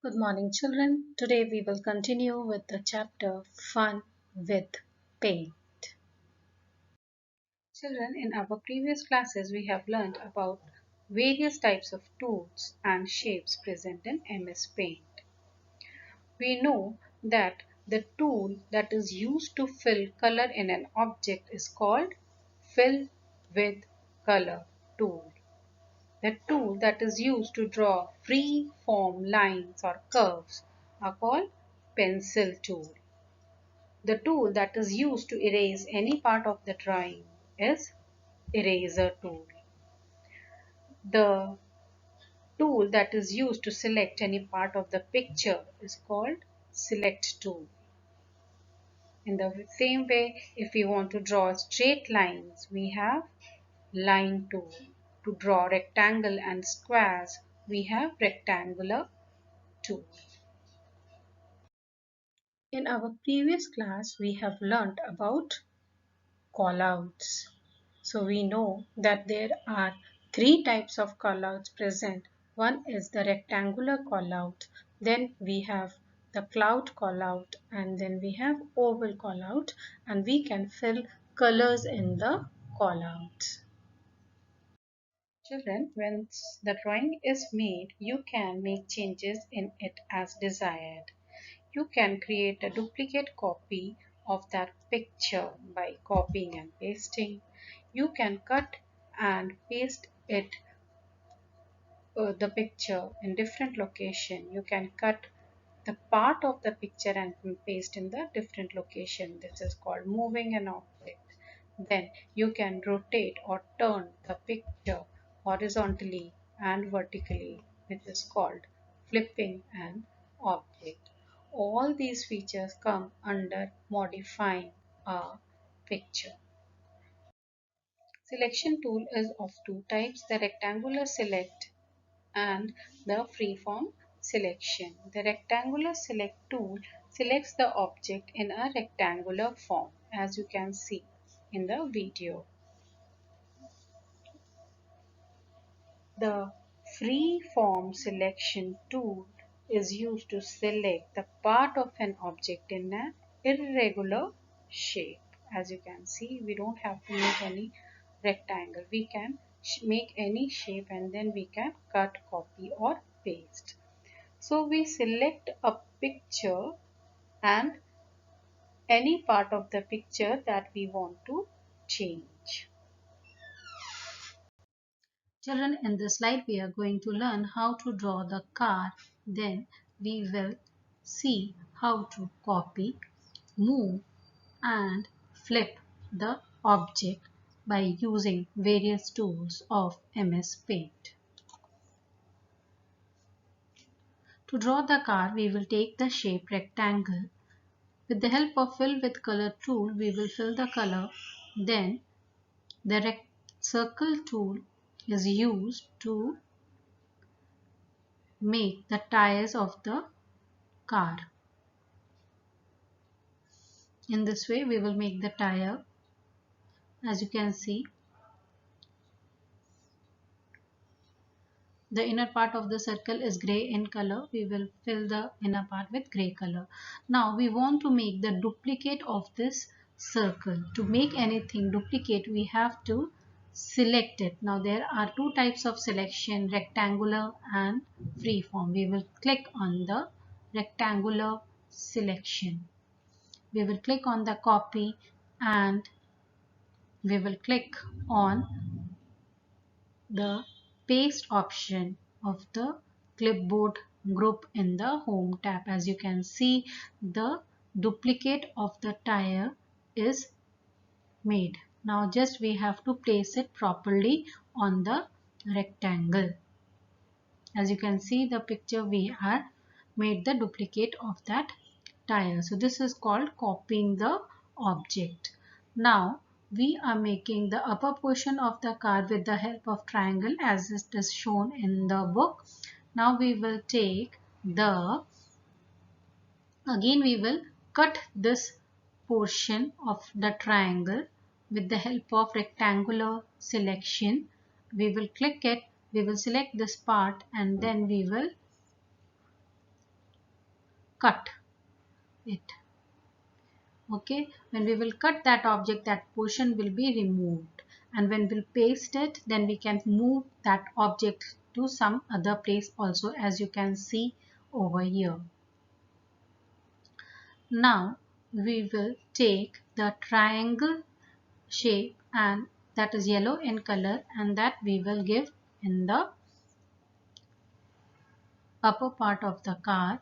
Good morning, children. Today we will continue with the chapter Fun with Paint. Children, in our previous classes we have learned about various types of tools and shapes present in MS Paint. We know that the tool that is used to fill color in an object is called Fill with Color tool. The tool that is used to draw free form lines or curves are called pencil tool. The tool that is used to erase any part of the drawing is eraser tool. The tool that is used to select any part of the picture is called select tool. In the same way, if we want to draw straight lines, we have line tool. To draw rectangle and squares, we have rectangular tool. In our previous class, we have learnt about callouts. So we know that there are three types of callouts present. One is the rectangular callout, then we have the cloud callout, and then we have oval callout, and we can fill colors in the callouts. Children, once the drawing is made, you can make changes in it as desired. You can create a duplicate copy of that picture by copying and pasting. You can cut and paste the picture in different location. You can cut the part of the picture and paste in the different location. This is called moving an object. Then you can rotate or turn the picture horizontally and vertically, which is called flipping an object. All these features come under modifying a picture. Selection tool is of two types, the rectangular select and the freeform selection. The rectangular select tool selects the object in a rectangular form, as you can see in the video. The freeform selection tool is used to select the part of an object in an irregular shape. As you can see, we don't have to make any rectangle. We can make any shape and then we can cut, copy or paste. So we select a picture and any part of the picture that we want to change. Children, in this slide we are going to learn how to draw the car. Then we will see how to copy, move and flip the object by using various tools of MS Paint. To draw the car, we will take the shape rectangle. With the help of fill with color tool, we will fill the color. Then the circle tool is used to make the tires of the car. In this way, we will make the tire. As you can see, the inner part of the circle is grey in color. We will fill the inner part with grey color. Now we want to make the duplicate of this circle. To make anything duplicate, we have to select it. Now there are two types of selection, rectangular and freeform. We will click on the rectangular selection. We will click on the copy and we will click on the paste option of the clipboard group in the home tab. As you can see, the duplicate of the tire is made. Now just we have to place it properly on the rectangle. As you can see the picture, we are made the duplicate of that tire. So this is called copying the object. Now we are making the upper portion of the car with the help of triangle as it is shown in the book. Now we will take again we will cut this portion of the triangle with the help of rectangular selection. We will click it, we will select this part and then we will cut it. Okay, when we will cut that object, that portion will be removed, and when we'll paste it, then we can move that object to some other place also, as you can see over here. Now we will take the triangle shape, and that is yellow in color, and that we will give in the upper part of the car.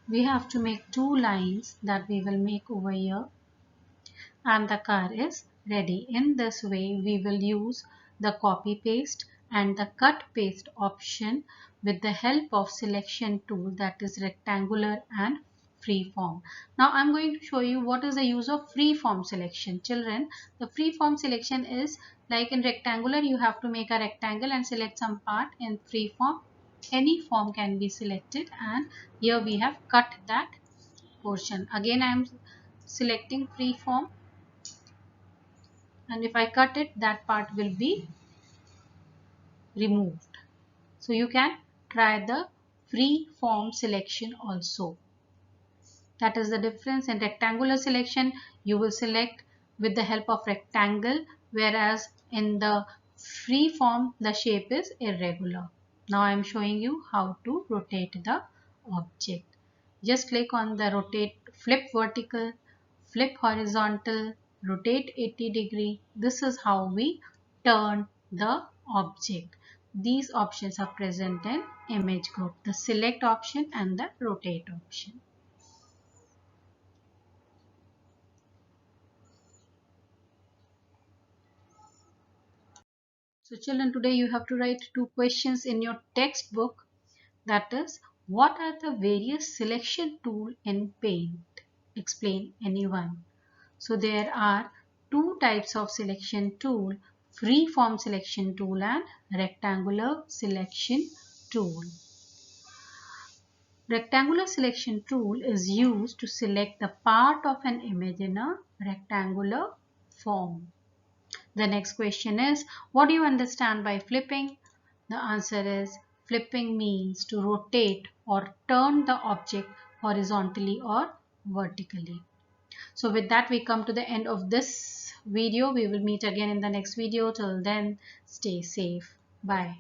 We have to make two lines that we will make over here, and the car is ready. In this way we will use the copy paste and the cut paste option with the help of selection tool, that is rectangular and freeform. Now I'm going to show you what is the use of freeform selection. Children, the freeform selection is like in rectangular you have to make a rectangle and select some part. In freeform any form can be selected, and here we have cut that portion. Again I am selecting freeform, and if I cut it, that part will be removed. So you can try the free form selection also. That is the difference. In rectangular selection you will select with the help of rectangle, whereas in the free form the shape is irregular. Now I am showing you how to rotate the object. Just click on the rotate, flip vertical, flip horizontal, rotate 80°. This is how we turn the object. These options are present in image group, the select option and the rotate option. So children, today you have to write two questions in your textbook. That is, what are the various selection tool in Paint? Explain anyone. So there are two types of selection tool, free-form selection tool and rectangular selection tool. Rectangular selection tool is used to select the part of an image in a rectangular form. The next question is, what do you understand by flipping? The answer is, flipping means to rotate or turn the object horizontally or vertically. So with that we come to the end of this video. We will meet again in the next video. Till then, stay safe. Bye.